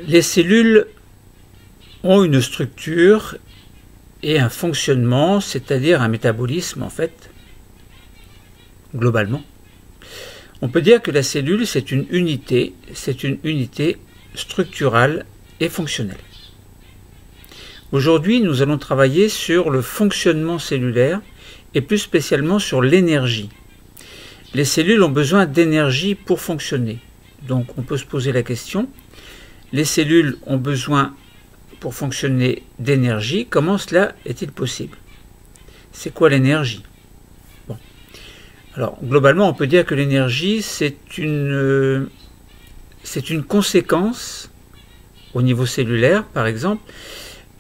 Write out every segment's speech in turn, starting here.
Les cellules ont une structure et un fonctionnement, c'est-à-dire un métabolisme en fait, globalement. On peut dire que la cellule, c'est une unité structurale et fonctionnelle. Aujourd'hui, nous allons travailler sur le fonctionnement cellulaire et plus spécialement sur l'énergie. Les cellules ont besoin d'énergie pour fonctionner. Donc on peut se poser la question, les cellules ont besoin pour fonctionner d'énergie, comment cela est-il possible? C'est quoi l'énergie? Bon. Alors globalement on peut dire que l'énergie c'est une conséquence au niveau cellulaire par exemple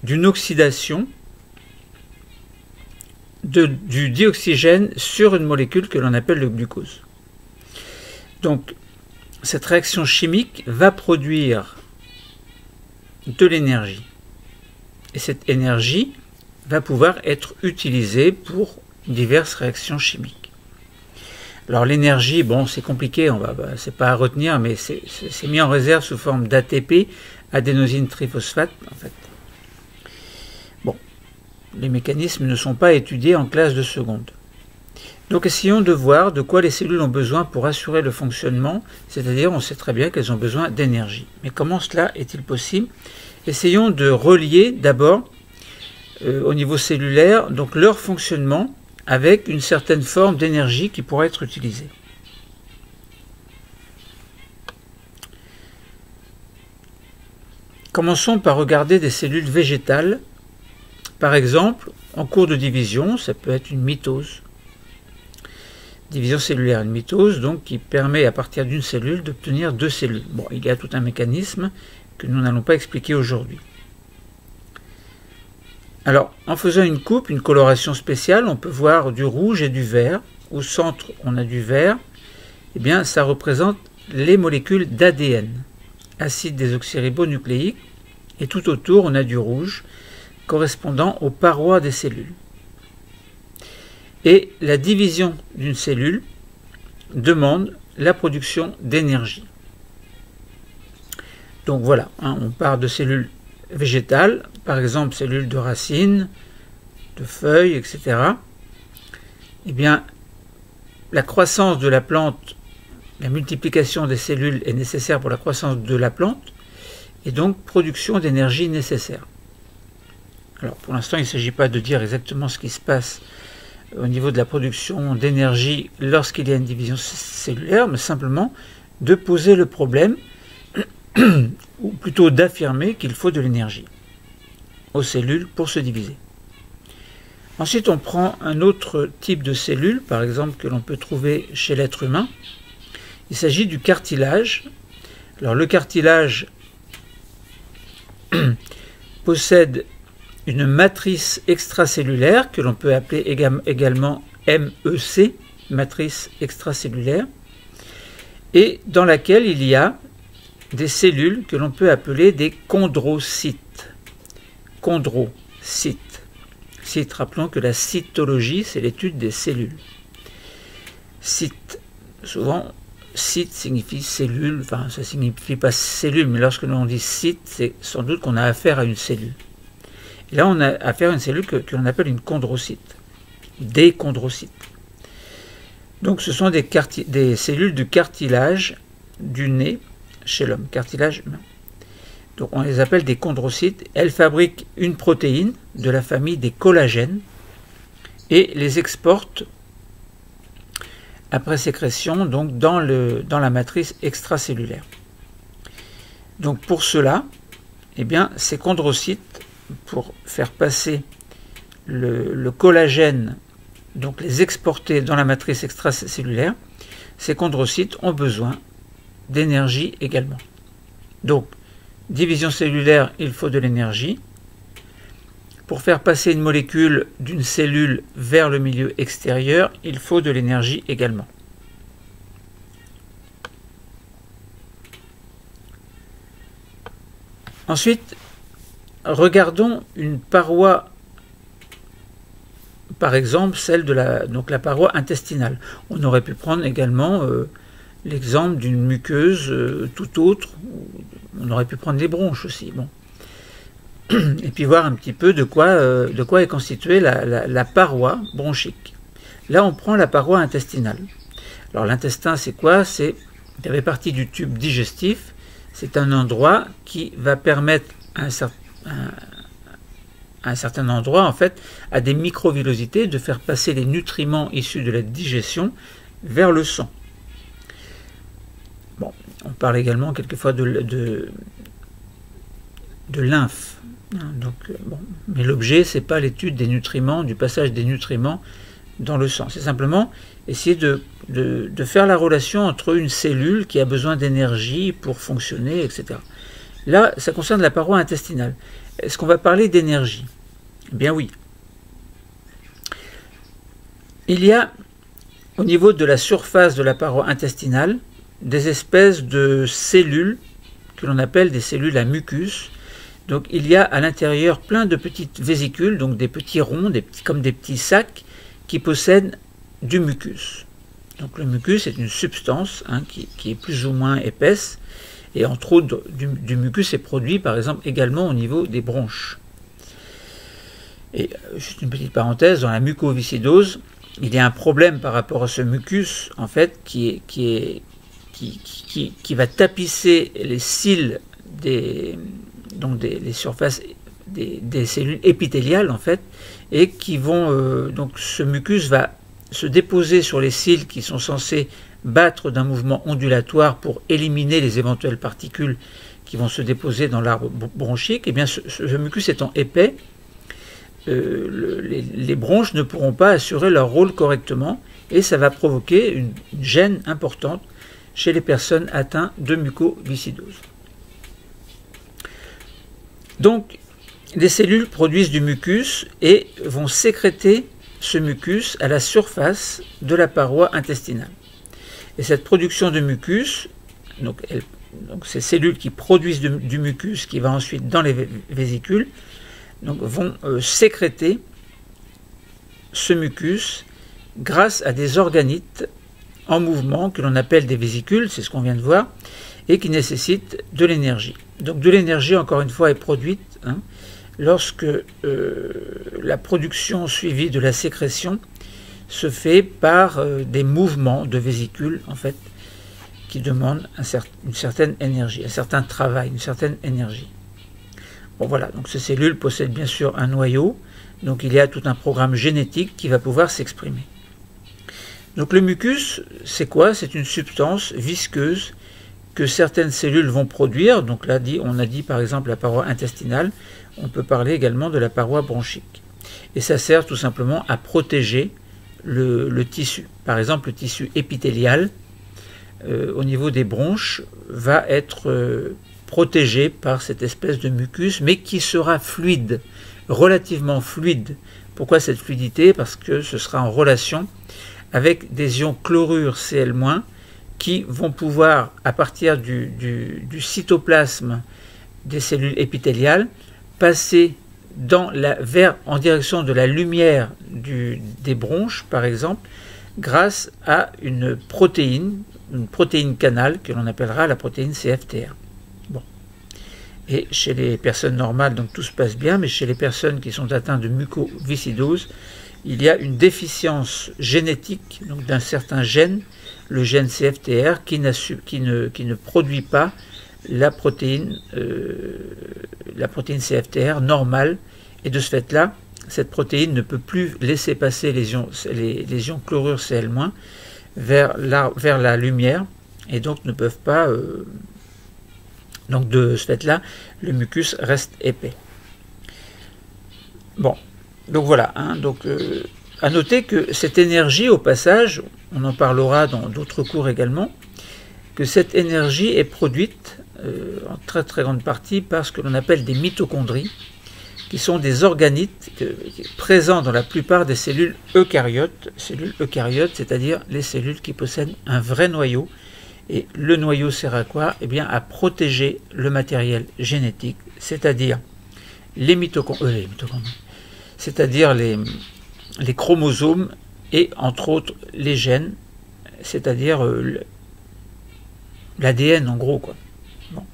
d'une oxydation du dioxygène sur une molécule que l'on appelle le glucose. Donc cette réaction chimique va produire de l'énergie. Et cette énergie va pouvoir être utilisée pour diverses réactions chimiques. Alors l'énergie, bon c'est compliqué, c'est pas à retenir, mais c'est mis en réserve sous forme d'ATP, adénosine triphosphate en fait. Bon, les mécanismes ne sont pas étudiés en classe de seconde. Donc essayons de voir de quoi les cellules ont besoin pour assurer le fonctionnement, c'est-à-dire on sait très bien qu'elles ont besoin d'énergie. Mais comment cela est-il possible? Essayons de relier d'abord au niveau cellulaire donc leur fonctionnement avec une certaine forme d'énergie qui pourrait être utilisée. Commençons par regarder des cellules végétales. Par exemple, en cours de division, ça peut être une mitose. Division cellulaire, une mitose donc qui permet à partir d'une cellule d'obtenir deux cellules. Bon, il y a tout un mécanisme que nous n'allons pas expliquer aujourd'hui. Alors, en faisant une coupe, une coloration spéciale, on peut voir du rouge et du vert. Au centre, on a du vert. Eh bien, ça représente les molécules d'ADN, acide désoxyribonucléique. Et tout autour, on a du rouge, correspondant aux parois des cellules. Et la division d'une cellule demande la production d'énergie. Donc voilà, on part de cellules végétales, par exemple cellules de racines, de feuilles, etc. Eh bien, la croissance de la plante, la multiplication des cellules est nécessaire pour la croissance de la plante, et donc production d'énergie nécessaire. Alors pour l'instant, il ne s'agit pas de dire exactement ce qui se passe au niveau de la production d'énergie lorsqu'il y a une division cellulaire, mais simplement de poser le problème ou plutôt d'affirmer qu'il faut de l'énergie aux cellules pour se diviser. Ensuite, on prend un autre type de cellule, par exemple, que l'on peut trouver chez l'être humain. Il s'agit du cartilage. Alors, le cartilage possède une matrice extracellulaire que l'on peut appeler également MEC, matrice extracellulaire, et dans laquelle il y a des cellules que l'on peut appeler des chondrocytes. Chondrocytes. Rappelons que la cytologie, c'est l'étude des cellules. Cyte, souvent, cyte signifie cellule, enfin ça ne signifie pas cellule, mais lorsque l'on dit cyte, c'est sans doute qu'on a affaire à une cellule. Et là, on a affaire à une cellule que l'on appelle une chondrocyte, des chondrocytes. Donc ce sont des cellules du cartilage du nez chez l'homme, cartilage humain. Donc on les appelle des chondrocytes. Elles fabriquent une protéine de la famille des collagènes et les exportent après sécrétion donc dans la matrice extracellulaire. Donc pour cela, eh bien, ces chondrocytes, pour faire passer le collagène, donc les exporter dans la matrice extracellulaire, ces chondrocytes ont besoin d'énergie également. Donc, division cellulaire, il faut de l'énergie. Pour faire passer une molécule d'une cellule vers le milieu extérieur, il faut de l'énergie également. Ensuite, regardons une paroi, par exemple celle de la paroi intestinale. On aurait pu prendre également l'exemple d'une muqueuse tout autre. On aurait pu prendre les bronches aussi. Bon. Et puis voir un petit peu de quoi est constituée la paroi bronchique. Là, on prend la paroi intestinale. Alors l'intestin, c'est quoi? Ça fait partie du tube digestif. C'est un endroit qui va permettre à un certain endroit, en fait, à des microvillosités de faire passer les nutriments issus de la digestion vers le sang. Bon, on parle également quelquefois de lymphe. Donc, bon. Mais l'objet, c'est pas l'étude des nutriments, du passage des nutriments dans le sang. C'est simplement essayer de faire la relation entre une cellule qui a besoin d'énergie pour fonctionner, etc. Là, ça concerne la paroi intestinale. Est-ce qu'on va parler d'énergie? Eh bien oui. Il y a, au niveau de la surface de la paroi intestinale, des espèces de cellules que l'on appelle des cellules à mucus. Donc il y a à l'intérieur plein de petites vésicules, donc des petits ronds, comme des petits sacs, qui possèdent du mucus. Donc le mucus est une substance qui est plus ou moins épaisse, et entre autres du mucus est produit par exemple également au niveau des bronches. Et juste une petite parenthèse, dans la mucoviscidose, il y a un problème par rapport à ce mucus en fait qui va tapisser les cils les surfaces des cellules épithéliales en fait, et qui vont donc ce mucus va se déposer sur les cils qui sont censés battre d'un mouvement ondulatoire pour éliminer les éventuelles particules qui vont se déposer dans l'arbre bronchique. Et bien ce mucus étant épais, les bronches ne pourront pas assurer leur rôle correctement, et ça va provoquer une gêne importante chez les personnes atteintes de mucoviscidose. Donc, les cellules produisent du mucus et vont sécréter ce mucus à la surface de la paroi intestinale. Et cette production de mucus, donc ces cellules qui produisent du mucus qui va ensuite dans les vésicules, donc vont sécréter ce mucus grâce à des organites en mouvement que l'on appelle des vésicules, c'est ce qu'on vient de voir, et qui nécessitent de l'énergie. Donc de l'énergie, encore une fois, est produite lorsque la production suivie de la sécrétion se fait par des mouvements de vésicules, en fait, qui demandent une certaine énergie, un certain travail, une certaine énergie. Bon voilà, donc ces cellules possèdent bien sûr un noyau, donc il y a tout un programme génétique qui va pouvoir s'exprimer. Donc le mucus, c'est quoi? C'est une substance visqueuse que certaines cellules vont produire. Donc là, on a dit par exemple la paroi intestinale, on peut parler également de la paroi bronchique. Et ça sert tout simplement à protéger le tissu. Par exemple, le tissu épithélial au niveau des bronches va être protégé par cette espèce de mucus, mais qui sera fluide, relativement fluide. Pourquoi cette fluidité? Parce que ce sera en relation avec des ions chlorure Cl- qui vont pouvoir, à partir du cytoplasme des cellules épithéliales, passer en direction de la lumière des bronches, par exemple, grâce à une protéine canal que l'on appellera la protéine CFTR. Bon. Et chez les personnes normales, donc tout se passe bien, mais chez les personnes qui sont atteintes de mucoviscidose, il y a une déficience génétique donc d'un certain gène, le gène CFTR, qui ne produit pas la protéine CFTR normale, et de ce fait-là, cette protéine ne peut plus laisser passer les ions chlorure Cl- vers la lumière, et donc ne peuvent pas. Donc de ce fait-là, le mucus reste épais. Bon, donc voilà. À noter que cette énergie, au passage, on en parlera dans d'autres cours également, que cette énergie est produite en très très grande partie par ce que l'on appelle des mitochondries, qui sont des organites présents dans la plupart des cellules eucaryotes, c'est-à-dire les cellules qui possèdent un vrai noyau. Et le noyau sert à quoi? Eh bien, à protéger le matériel génétique, c'est-à-dire les mitochondries, c'est-à-dire les chromosomes et entre autres les gènes, c'est-à-dire l'ADN en gros, quoi. Bon.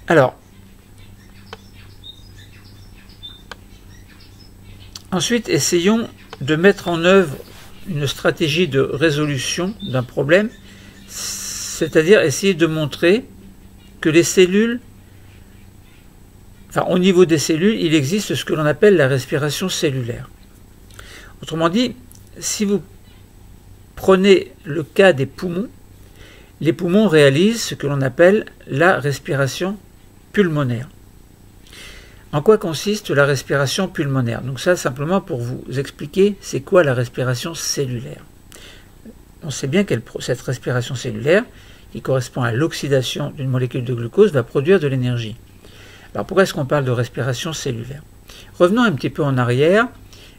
Alors, ensuite, essayons de mettre en œuvre une stratégie de résolution d'un problème, c'est-à-dire essayer de montrer que les cellules, enfin au niveau des cellules, il existe ce que l'on appelle la respiration cellulaire. Autrement dit, si vous prenez le cas des poumons, les poumons réalisent ce que l'on appelle la respiration pulmonaire. En quoi consiste la respiration pulmonaire? Donc ça, simplement pour vous expliquer, c'est quoi la respiration cellulaire. On sait bien que cette respiration cellulaire, qui correspond à l'oxydation d'une molécule de glucose, va produire de l'énergie. Alors pourquoi est-ce qu'on parle de respiration cellulaire? Revenons un petit peu en arrière.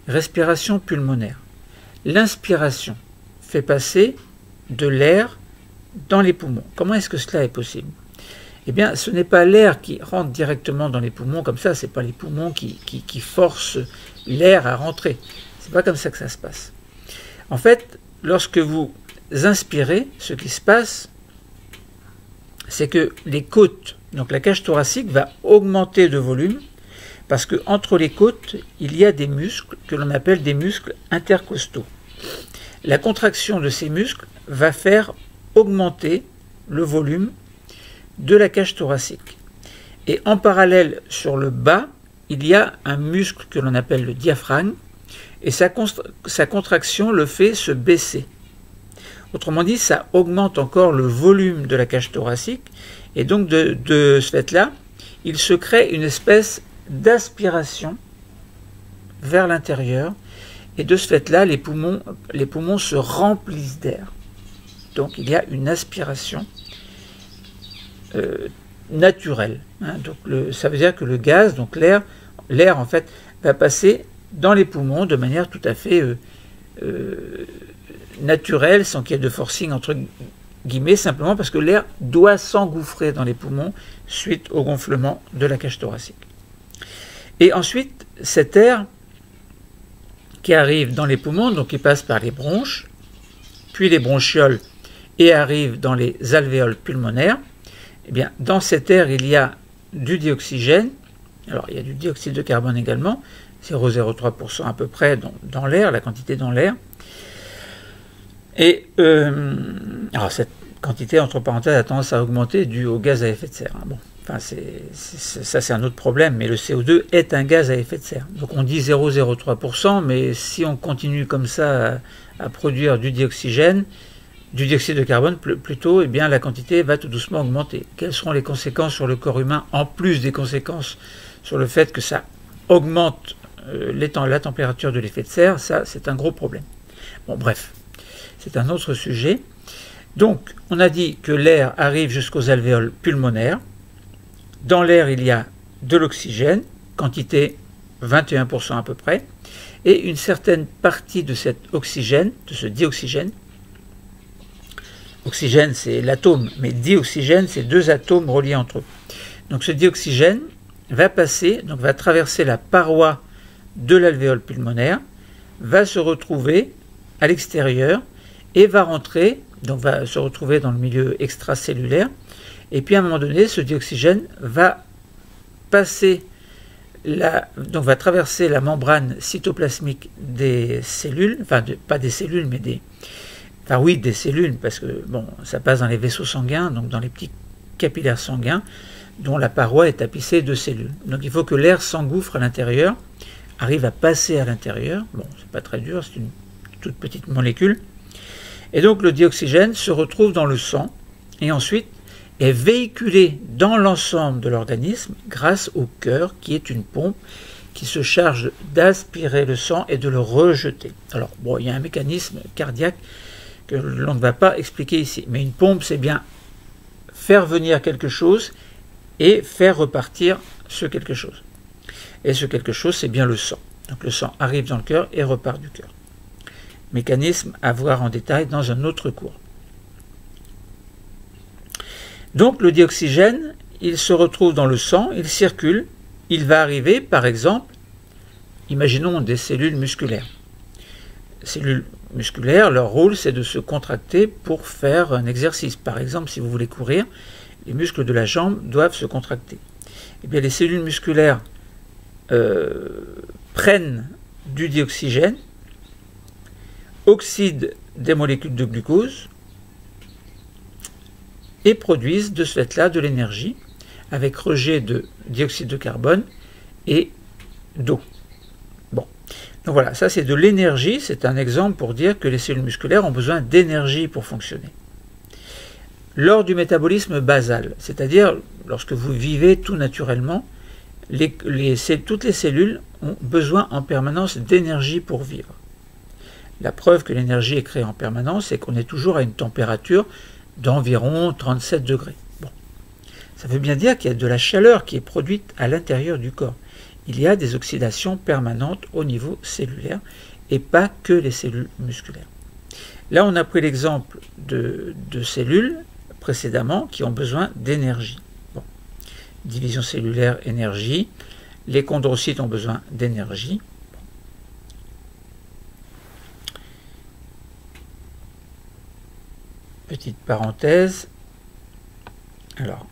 Respiration pulmonaire. L'inspiration fait passer de l'air dans les poumons. Comment est-ce que cela est possible? Eh bien, ce n'est pas l'air qui rentre directement dans les poumons comme ça, ce n'est pas les poumons qui forcent l'air à rentrer. Ce n'est pas comme ça que ça se passe. En fait, lorsque vous inspirez, ce qui se passe, c'est que les côtes, donc la cage thoracique, va augmenter de volume, parce qu'entre les côtes, il y a des muscles que l'on appelle des muscles intercostaux. La contraction de ces muscles va faire augmenter le volume de la cage thoracique. Et en parallèle, sur le bas, il y a un muscle que l'on appelle le diaphragme, et sa contraction le fait se baisser. Autrement dit, ça augmente encore le volume de la cage thoracique, et donc de ce fait-là, il se crée une espèce d'aspiration vers l'intérieur, et de ce fait-là, les poumons se remplissent d'air. Donc il y a une aspiration naturelle. Hein. Donc ça veut dire que le gaz, donc l'air en fait, va passer dans les poumons de manière tout à fait naturelle, sans qu'il y ait de forcing entre guillemets, simplement parce que l'air doit s'engouffrer dans les poumons suite au gonflement de la cage thoracique. Et ensuite, cet air qui arrive dans les poumons, donc il passe par les bronches, puis les bronchioles, et arrive dans les alvéoles pulmonaires, eh bien, dans cet air, il y a du dioxygène, alors il y a du dioxyde de carbone également, 0,03% à peu près dans l'air, la quantité dans l'air. Et alors cette quantité, entre parenthèses, a tendance à augmenter dû au gaz à effet de serre. Hein. Bon, enfin, ça c'est un autre problème, mais le CO2 est un gaz à effet de serre. Donc on dit 0,03%, mais si on continue comme ça à produire du dioxygène, du dioxyde de carbone plutôt, eh bien la quantité va tout doucement augmenter. Quelles seront les conséquences sur le corps humain, en plus des conséquences sur le fait que ça augmente la température de l'effet de serre? Ça, c'est un gros problème. Bon, bref, c'est un autre sujet. Donc, on a dit que l'air arrive jusqu'aux alvéoles pulmonaires. Dans l'air, il y a de l'oxygène, quantité 21% à peu près, et une certaine partie de cet oxygène, de ce dioxygène, oxygène c'est l'atome, mais dioxygène c'est deux atomes reliés entre eux. Donc ce dioxygène va passer, donc va traverser la paroi de l'alvéole pulmonaire, va se retrouver à l'extérieur et va rentrer, donc va se retrouver dans le milieu extracellulaire, et puis à un moment donné, ce dioxygène va passer donc va traverser la membrane cytoplasmique des cellules, enfin pas des cellules, mais des cellules, parce que bon, ça passe dans les vaisseaux sanguins, donc dans les petits capillaires sanguins, dont la paroi est tapissée de cellules. Donc il faut que l'air s'engouffre à l'intérieur, arrive à passer à l'intérieur. Bon, c'est pas très dur, c'est une toute petite molécule. Et donc le dioxygène se retrouve dans le sang, et ensuite est véhiculé dans l'ensemble de l'organisme grâce au cœur, qui est une pompe qui se charge d'aspirer le sang et de le rejeter. Alors, bon, il y a un mécanisme cardiaque que l'on ne va pas expliquer ici, mais une pompe, c'est bien faire venir quelque chose et faire repartir ce quelque chose. Et ce quelque chose, c'est bien le sang. Donc le sang arrive dans le cœur et repart du cœur. Mécanisme à voir en détail dans un autre cours. Donc le dioxygène, il se retrouve dans le sang, il circule, il va arriver, par exemple, imaginons des cellules musculaires. Cellules musculaires, leur rôle, c'est de se contracter pour faire un exercice. Par exemple, si vous voulez courir, les muscles de la jambe doivent se contracter. Eh bien, les cellules musculaires prennent du dioxygène, oxydent des molécules de glucose et produisent de ce fait-là de l'énergie avec rejet de dioxyde de carbone et d'eau. Bon, donc voilà, ça c'est de l'énergie, c'est un exemple pour dire que les cellules musculaires ont besoin d'énergie pour fonctionner. Lors du métabolisme basal, c'est-à-dire lorsque vous vivez tout naturellement, toutes les cellules ont besoin en permanence d'énergie pour vivre. La preuve que l'énergie est créée en permanence, c'est qu'on est toujours à une température d'environ 37 degrés. Bon. Ça veut bien dire qu'il y a de la chaleur qui est produite à l'intérieur du corps. Il y a des oxydations permanentes au niveau cellulaire et pas que les cellules musculaires. Là, on a pris l'exemple de cellules précédemment qui ont besoin d'énergie. Bon. Division cellulaire, énergie. Les chondrocytes ont besoin d'énergie. Petite parenthèse. Alors,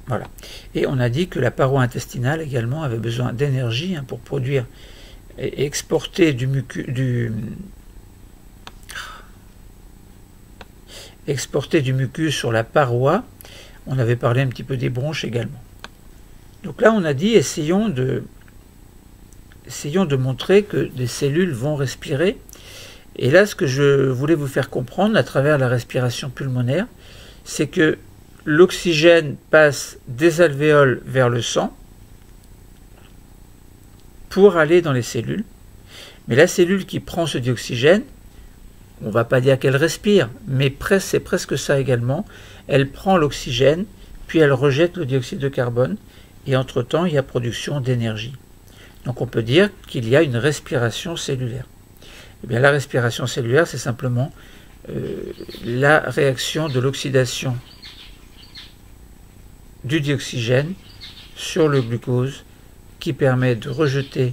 voilà. Et on a dit que la paroi intestinale également avait besoin d'énergie pour produire et exporter du mucus sur la paroi. On avait parlé un petit peu des bronches également. Donc là, on a dit, essayons de montrer que des cellules vont respirer. Et là, ce que je voulais vous faire comprendre à travers la respiration pulmonaire, c'est que l'oxygène passe des alvéoles vers le sang pour aller dans les cellules. Mais la cellule qui prend ce dioxygène, on ne va pas dire qu'elle respire, mais c'est presque ça également. Elle prend l'oxygène, puis elle rejette le dioxyde de carbone, et entre-temps, il y a production d'énergie. Donc on peut dire qu'il y a une respiration cellulaire. Eh bien, la respiration cellulaire, c'est simplement la réaction de l'oxydation du dioxygène sur le glucose qui permet de rejeter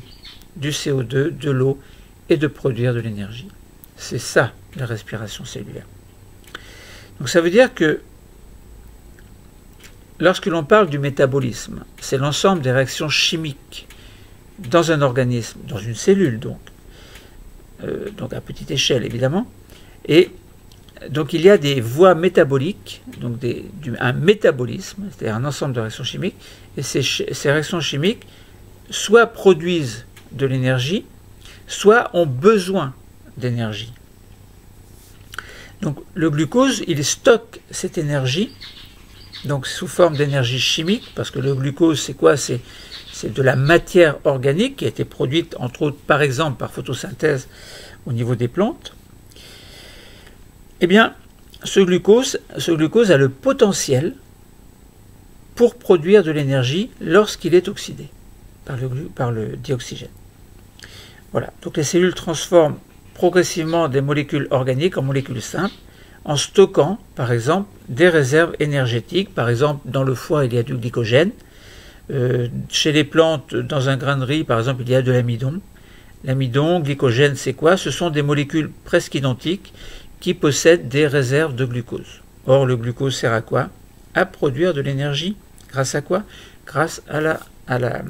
du CO2, de l'eau et de produire de l'énergie. C'est ça, la respiration cellulaire. Donc ça veut dire que lorsque l'on parle du métabolisme, c'est l'ensemble des réactions chimiques dans un organisme, dans une cellule donc à petite échelle évidemment, et donc il y a des voies métaboliques, donc un métabolisme, c'est-à-dire un ensemble de réactions chimiques, et ces réactions chimiques soit produisent de l'énergie, soit ont besoin d'énergie. Donc le glucose, il stocke cette énergie, donc sous forme d'énergie chimique, parce que le glucose c'est quoi? C'est de la matière organique qui a été produite entre autres par exemple par photosynthèse au niveau des plantes. Eh bien, ce glucose a le potentiel pour produire de l'énergie lorsqu'il est oxydé par le dioxygène. Voilà, donc les cellules transforment progressivement des molécules organiques en molécules simples en stockant, par exemple, des réserves énergétiques. Par exemple, dans le foie, il y a du glycogène. Chez les plantes, dans un grain de riz, par exemple, il y a de l'amidon. L'amidon, glycogène, c'est quoi? Ce sont des molécules presque identiques qui possèdent des réserves de glucose. Or, le glucose sert à quoi? À produire de l'énergie. Grâce à quoi? Grâce à la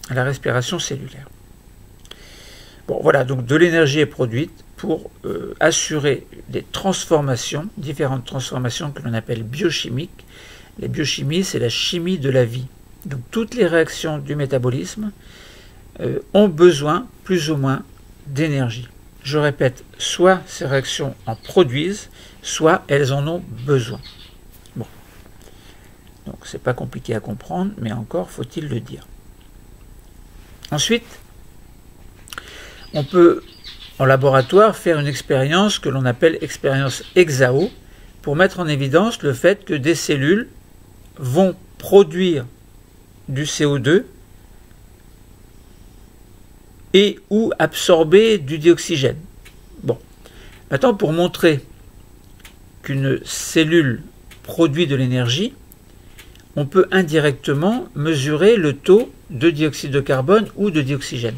respiration cellulaire. Bon, voilà, donc de l'énergie est produite pour assurer des transformations, différentes transformations que l'on appelle biochimiques. La biochimie, c'est la chimie de la vie. Donc toutes les réactions du métabolisme ont besoin plus ou moins d'énergie. Je répète, soit ces réactions en produisent, soit elles en ont besoin. Bon. Donc c'est pas compliqué à comprendre, mais encore faut-il le dire. Ensuite, on peut en laboratoire faire une expérience que l'on appelle expérience Exao pour mettre en évidence le fait que des cellules vont produire du CO2 et ou absorber du dioxygène. Bon, maintenant pour montrer qu'une cellule produit de l'énergie, on peut indirectement mesurer le taux de dioxyde de carbone ou de dioxygène.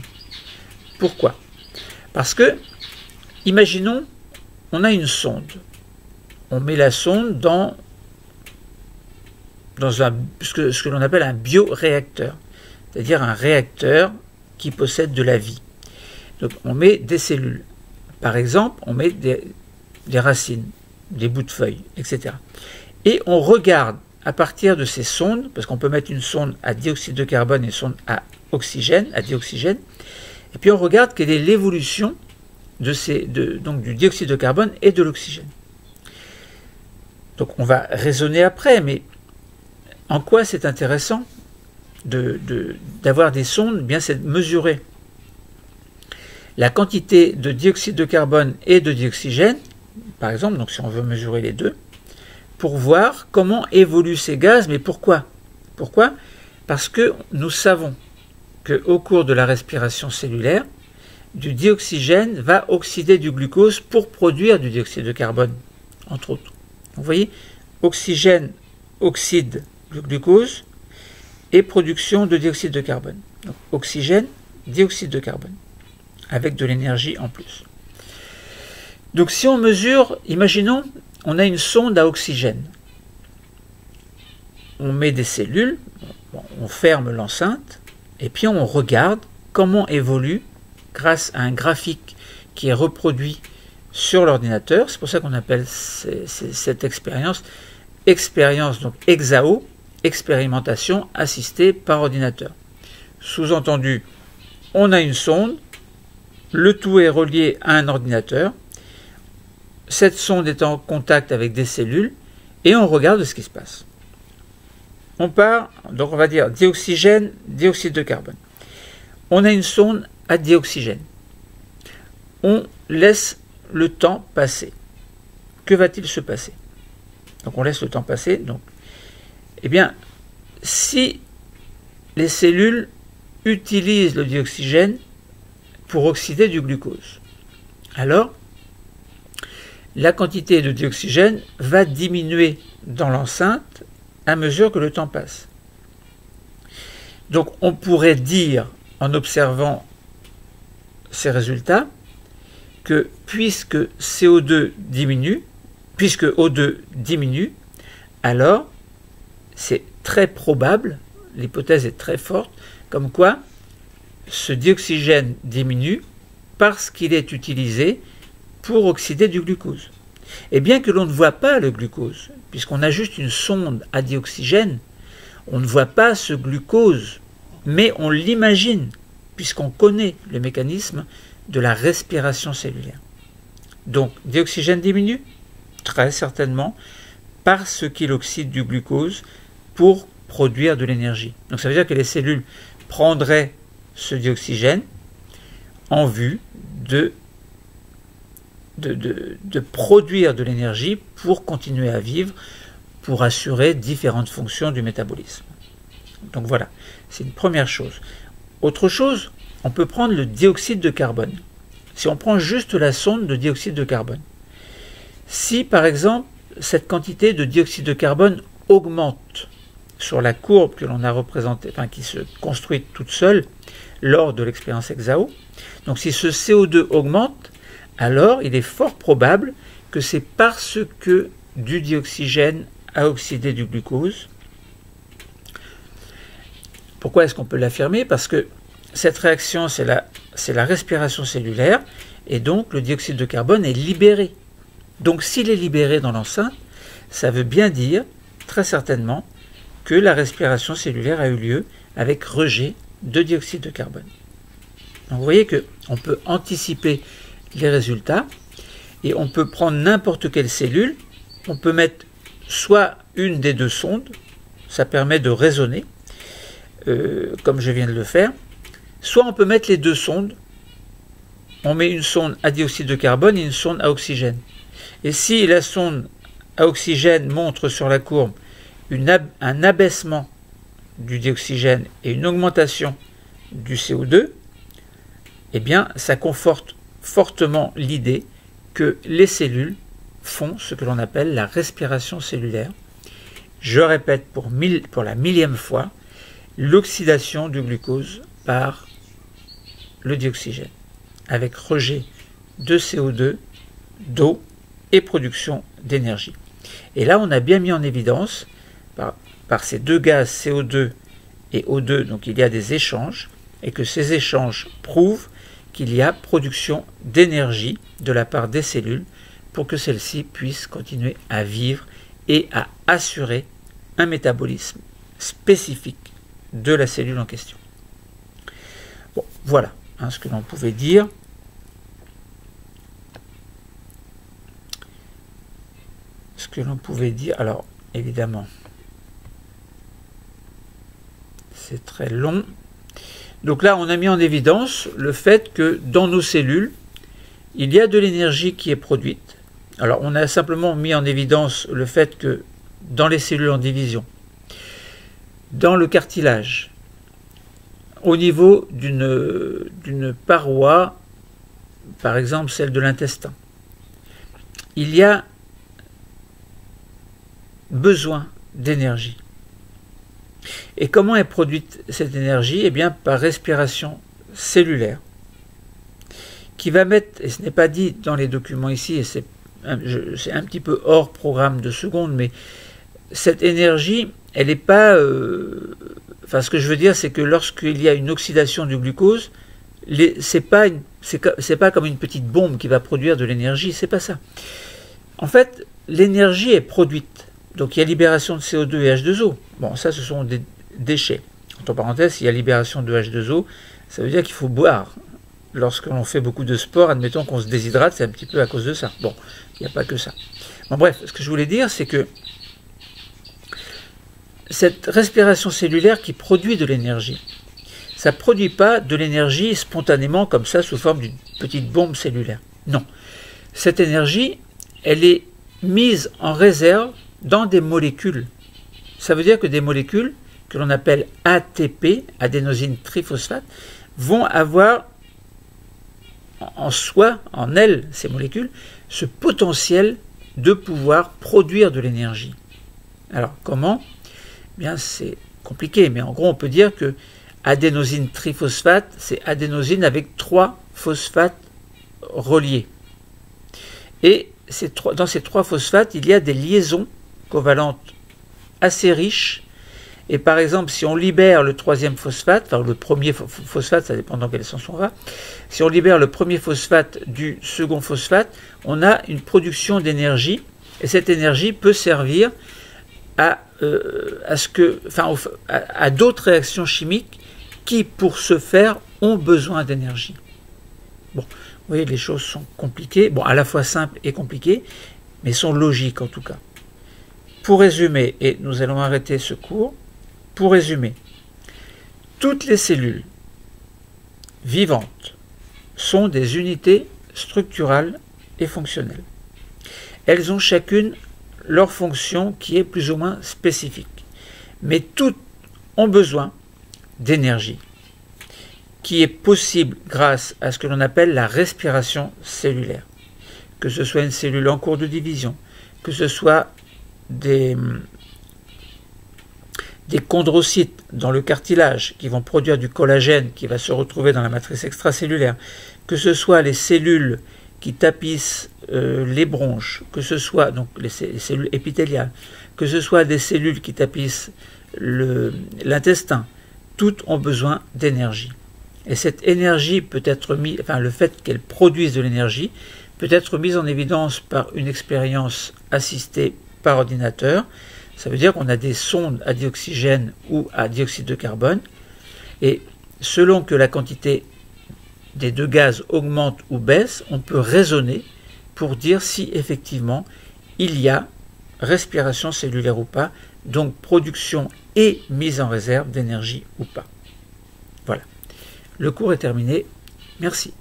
Pourquoi? Parce que, imaginons, on a une sonde. On met la sonde dans ce que l'on appelle un bioréacteur, c'est-à-dire un réacteur qui possède de la vie. Donc on met des cellules. Par exemple, on met des racines, des bouts de feuilles, etc. Et on regarde à partir de ces sondes, parce qu'on peut mettre une sonde à dioxyde de carbone et une sonde à dioxygène, et puis on regarde quelle est l'évolution donc du dioxyde de carbone et de l'oxygène. Donc on va raisonner après, mais en quoi c'est intéressant d'avoir des sondes? Bien, c'est de mesurer la quantité de dioxyde de carbone et de dioxygène, par exemple, donc si on veut mesurer les deux, pour voir comment évoluent ces gaz. Mais pourquoi? Pourquoi? Parce que nous savons qu'au cours de la respiration cellulaire, du dioxygène va oxyder du glucose pour produire du dioxyde de carbone, entre autres. Vous voyez, oxygène oxyde le glucose et production de dioxyde de carbone. Donc, oxygène, dioxyde de carbone, avec de l'énergie en plus. Donc si on mesure, imaginons, on a une sonde à oxygène. On met des cellules, on ferme l'enceinte, et puis on regarde comment évolue, grâce à un graphique qui est reproduit sur l'ordinateur. C'est pour ça qu'on appelle cette expérience donc EXAO, expérimentation assistée par ordinateur. Sous-entendu, on a une sonde, le tout est relié à un ordinateur, cette sonde est en contact avec des cellules, et on regarde ce qui se passe. On part, donc on va dire dioxygène, dioxyde de carbone. On a une sonde à dioxygène. On laisse le temps passer. Que va-t-il se passer? Donc on laisse le temps passer. Donc, eh bien, si les cellules utilisent le dioxygène pour oxyder du glucose, alors la quantité de dioxygène va diminuer dans l'enceinte à mesure que le temps passe. Donc on pourrait dire, en observant ces résultats, que puisque CO2 diminue, puisque O2 diminue, alors c'est très probable, l'hypothèse est très forte, comme quoi ce dioxygène diminue parce qu'il est utilisé pour oxyder du glucose. Et bien que l'on ne voit pas le glucose, puisqu'on a juste une sonde à dioxygène, on ne voit pas ce glucose, mais on l'imagine, puisqu'on connaît le mécanisme de la respiration cellulaire. Donc, dioxygène diminue? Très certainement, parce qu'il oxyde du glucose pour produire de l'énergie. Donc ça veut dire que les cellules prendraient ce dioxygène en vue de produire de l'énergie pour continuer à vivre, pour assurer différentes fonctions du métabolisme. Donc voilà, c'est une première chose. Autre chose, on peut prendre le dioxyde de carbone. Si on prend juste la sonde de dioxyde de carbone, si par exemple cette quantité de dioxyde de carbone augmente sur la courbe que l'on a représentée, enfin qui se construit toute seule lors de l'expérience EXAO, donc si ce CO2 augmente, alors il est fort probable que c'est parce que du dioxygène a oxydé du glucose. Pourquoi est-ce qu'on peut l'affirmer? Parce que cette réaction, c'est la respiration cellulaire, et donc le dioxyde de carbone est libéré. Donc s'il est libéré dans l'enceinte, ça veut bien dire, très certainement, que la respiration cellulaire a eu lieu avec rejet de dioxyde de carbone. Donc vous voyez qu'on peut anticiper les résultats, et on peut prendre n'importe quelle cellule, on peut mettre soit une des deux sondes, ça permet de raisonner, comme je viens de le faire, soit on peut mettre les deux sondes, on met une sonde à dioxyde de carbone et une sonde à oxygène. Et si la sonde à oxygène montre sur la courbe un abaissement du dioxygène et une augmentation du CO2, eh bien ça conforte fortement l'idée que les cellules font ce que l'on appelle la respiration cellulaire. Je répète pour la millième fois, l'oxydation du glucose par le dioxygène. avec rejet de CO2, d'eau et production d'énergie. Et là, on a bien mis en évidence, par ces deux gaz CO2 et O2, donc il y a des échanges, et que ces échanges prouvent qu'il y a production d'énergie de la part des cellules pour que celles-ci puissent continuer à vivre et à assurer un métabolisme spécifique de la cellule en question. Bon, voilà ce que l'on pouvait dire. Alors, évidemment, c'est très long. Donc là, on a mis en évidence le fait que dans nos cellules, il y a de l'énergie qui est produite. Alors, on a simplement mis en évidence le fait que dans les cellules en division, dans le cartilage, au niveau d'une paroi, par exemple celle de l'intestin, il y a besoin d'énergie. Et comment est produite cette énergie? Eh bien, par respiration cellulaire, qui va mettre, et ce n'est pas dit dans les documents ici, et c'est un petit peu hors programme de seconde, mais cette énergie, elle n'est pas... ce que je veux dire, c'est que lorsqu'il y a une oxydation du glucose, c'est pas comme une petite bombe qui va produire de l'énergie, c'est pas ça. En fait, l'énergie est produite. Donc il y a libération de CO2 et H2O. Bon, ça, ce sont des déchets. Entre parenthèses, il y a libération de H2O, ça veut dire qu'il faut boire. Lorsque l'on fait beaucoup de sport, admettons qu'on se déshydrate, c'est un petit peu à cause de ça. Bon, il n'y a pas que ça. Bon, bref, ce que je voulais dire, c'est que cette respiration cellulaire qui produit de l'énergie, ça ne produit pas de l'énergie spontanément comme ça, sous forme d'une petite bombe cellulaire. Non. Cette énergie, elle est mise en réserve dans des molécules. Ça veut dire que des molécules que l'on appelle ATP, adénosine triphosphate, vont avoir en soi, en elles, ces molécules, ce potentiel de pouvoir produire de l'énergie. Alors, comment? Eh bien, c'est compliqué, mais en gros, on peut dire que adénosine triphosphate, c'est adénosine avec 3 phosphates reliés. Et dans ces 3 phosphates, il y a des liaisons covalentes assez riches. Et par exemple, si on libère le 3e phosphate, enfin le premier phosphate, ça dépend dans quel sens on va, si on libère le premier phosphate du second phosphate, on a une production d'énergie, et cette énergie peut servir à d'autres réactions chimiques qui, pour ce faire, ont besoin d'énergie. Bon, vous voyez, les choses sont compliquées, bon, à la fois simples et compliquées, mais sont logiques en tout cas. Pour résumer, et nous allons arrêter ce cours, pour résumer, toutes les cellules vivantes sont des unités structurales et fonctionnelles. Elles ont chacune leur fonction qui est plus ou moins spécifique. Mais toutes ont besoin d'énergie, qui est possible grâce à ce que l'on appelle la respiration cellulaire. Que ce soit une cellule en cours de division, que ce soit des chondrocytes dans le cartilage qui vont produire du collagène qui va se retrouver dans la matrice extracellulaire, que ce soit les cellules qui tapissent les bronches, que ce soit donc les cellules épithéliales, que ce soit des cellules qui tapissent l'intestin, toutes ont besoin d'énergie. Et cette énergie peut être mise, le fait qu'elles produisent de l'énergie peut être mise en évidence par une expérience assistée par ordinateur. Ça veut dire qu'on a des sondes à dioxygène ou à dioxyde de carbone, et selon que la quantité des deux gaz augmente ou baisse, on peut raisonner pour dire si effectivement il y a respiration cellulaire ou pas, donc production et mise en réserve d'énergie ou pas. Voilà. Le cours est terminé. Merci.